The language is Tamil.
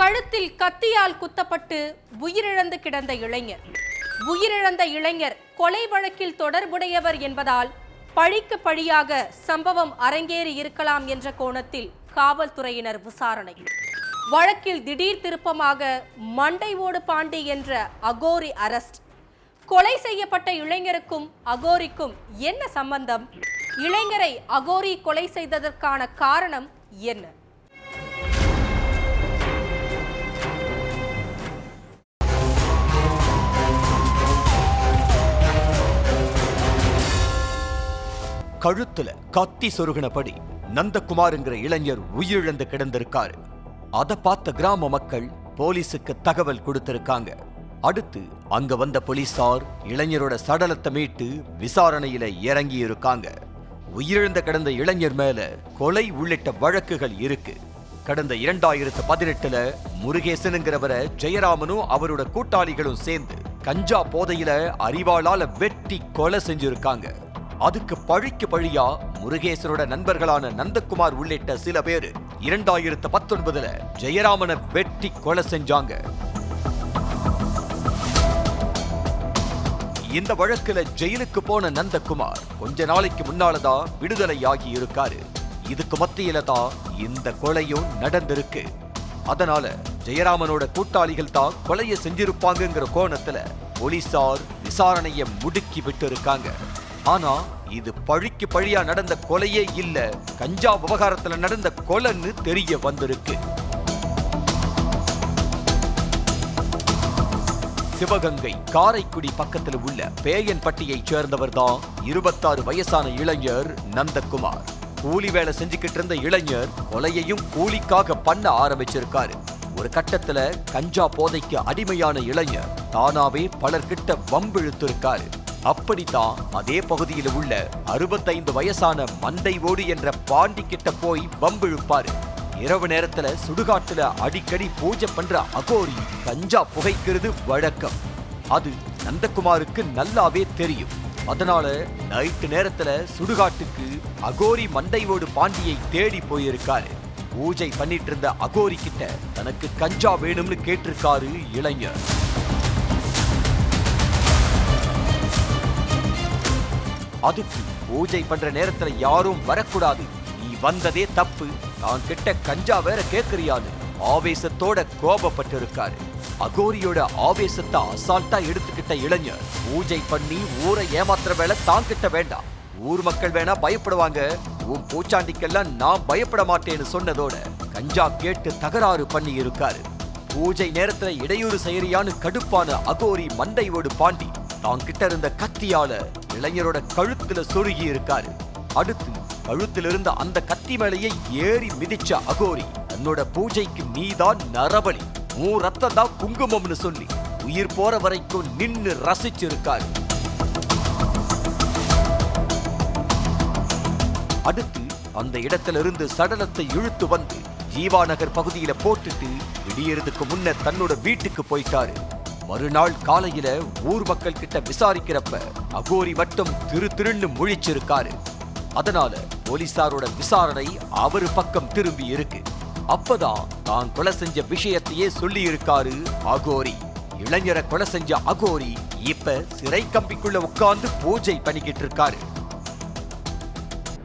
கழுத்தில் கத்தியால் குத்தப்பட்டு உயிரிழந்து கிடந்த இளைஞர். உயிரிழந்த இளைஞர் கொலை வழக்கில் தொடர்புடையவர் என்பதால் பழிக்கு பழியாக சம்பவம் அரங்கேறி இருக்கலாம் என்ற கோணத்தில் காவல்துறையினர் விசாரணை. வழக்கில் திடீர் திருப்பமாக மண்டை ஓடு பாண்டி என்ற அகோரி அரெஸ்ட். கொலை செய்யப்பட்ட இளைஞருக்கும் அகோரிக்கும் என்ன சம்பந்தம்? இளைஞரை அகோரி கொலை செய்ததற்கான காரணம் என்ன? கழுத்துல கத்தி சொருகினபடி நந்தகுமார்ங்கிற இளைஞர் உயிரிழந்து கிடந்திருக்காரு. அதை பார்த்த கிராம மக்கள் போலீஸுக்கு தகவல் கொடுத்திருக்காங்க. அடுத்து அங்க வந்த போலீசார் இளைஞரோட சடலத்தை மீட்டு விசாரணையில இறங்கி இருக்காங்க. உயிரிழந்த கிடந்த இளைஞர் மேல கொலை உள்ளிட்ட வழக்குகள் இருக்கு. கடந்த 2018ல முருகேசனுங்கிறவரை ஜெயராமனும் அவரோட கூட்டாளிகளும் சேர்ந்து கஞ்சா போதையில அரிவாளால வெட்டி கொலை செஞ்சிருக்காங்க. அதுக்கு பழிக்கு பழியா முருகேசனோட நண்பர்களான நந்தகுமார் உள்ளிட்ட சில பேர் 2019ல ஜெயராமனை வெட்டி கொலை செஞ்சாங்க. இந்த வழக்குல ஜெயிலுக்கு போன நந்தகுமார் கொஞ்ச நாளைக்கு முன்னாலதான் விடுதலையாகி இருக்காரு. இதுக்கு மத்தியில தான் இந்த கொலையும் நடந்திருக்கு. அதனால ஜெயராமனோட கூட்டாளிகள் தான் கொலையை செஞ்சிருப்பாங்கிற கோணத்துல போலீசார் விசாரணையை முடுக்கி விட்டு இருக்காங்க. ஆனா இது பழிக்கு பழியா நடந்த கொலையே இல்ல, கஞ்சா விவகாரத்துல நடந்த கொலைன்னு தெரிய வந்திருக்கு. சிவகங்கை காரைக்குடி பக்கத்தில் உள்ள பேயன்பட்டியைச் சேர்ந்தவர் தான் 26 வயசான இளைஞர் நந்தகுமார். கூலி வேலை செஞ்சுக்கிட்டு இருந்த இளைஞர் கொலையையும் கூலிக்காக பண்ண ஆரம்பிச்சிருக்காரு. ஒரு கட்டத்துல கஞ்சா போதைக்கு அடிமையான இளைஞர் தானாவே பலர்கிட்ட வம்பிழுத்திருக்காரு. அப்படித்தான் அதே பகுதியில் உள்ள 65 வயசான மண்டை ஓடு என்ற பாண்டி கிட்ட போய் வம்பிழுப்பாரு. இரவு நேரத்துல சுடுகாட்டுல அடிக்கடி பூஜை பண்ற அகோரி கஞ்சா புகைக்கிறது வழக்கம். அது நந்தகுமாருக்கு நல்லாவே தெரியும். அதனால நைட்டு நேரத்துல சுடுகாட்டுக்கு அகோரி மண்டை ஓடு பாண்டியை தேடி போயிருக்காரு. பூஜை பண்ணிட்டு இருந்த அகோரி கிட்ட தனக்கு கஞ்சா வேணும்னு கேட்டிருக்காரு இளைஞர். அதுக்கு பூஜை பண்ற நேரத்துல யாரும் வரக்கூடாது, நீ வந்ததே தப்பு, நான் கிட்ட கஞ்சா வேற கேக்குறியான்னு ஆவேசத்தோட கோபப்பட்டிருக்காரு. அகோரியோட ஆவேசத்தை அசால்ட்டா எடுத்துக்கிட்ட இளைஞர் பூஜை பண்ணி ஊரை ஏமாத்துற வேலை தான் கிட்ட வேண்டாம், ஊர் மக்கள் வேணா பயப்படுவாங்க, உன் பூச்சாண்டிக்கெல்லாம் நான் பயப்பட மாட்டேன்னு சொன்னதோட கஞ்சா கேட்டு தகராறு பண்ணி இருக்காரு. பூஜை நேரத்துல இடையூறு செய்யறியான்னு கடுப்பான அகோரி மண்டை ஓடு பாண்டி தான் கிட்ட இருந்த கத்தியால இளைஞரோட கழுத்துல சொருகி இருக்காரு. அடுத்து கழுத்திலிருந்த அந்த கத்தி மேலையை ஏறி மிதிச்ச அகோரி தன்னோட பூஜைக்கு நீதான் நரபலி, உன் ரத்தம் தான் குங்குமம்னு சொல்லி உயிர் போற வரைக்கும் நின்னு ரசிச்சிருக்காரு. அடுத்து அந்த இடத்திலிருந்து சடலத்தை இழுத்து வந்து ஜீவா நகர் பகுதியில போட்டுட்டு விடியறதுக்கு முன்ன தன்னோட வீட்டுக்கு போயிட்டாரு. மறுநாள் காலையில ஊர் மக்கள் கிட்ட விசாரிக்கிறப்ப அகோரி மட்டும் திருன்னு முழிச்சிருக்காரு. அதனால போலீசாரோட விசாரணை அவரு பக்கம் திரும்பி இருக்கு. அப்பதான் தான் கொலை செஞ்ச விஷயத்தையே சொல்லி இருக்காரு அகோரி. இளைஞரை கொலை செஞ்ச அகோரி இப்ப சிறை கம்பிக்குள்ள உட்கார்ந்து பூஜை பண்ணிக்கிட்டு இருக்காரு.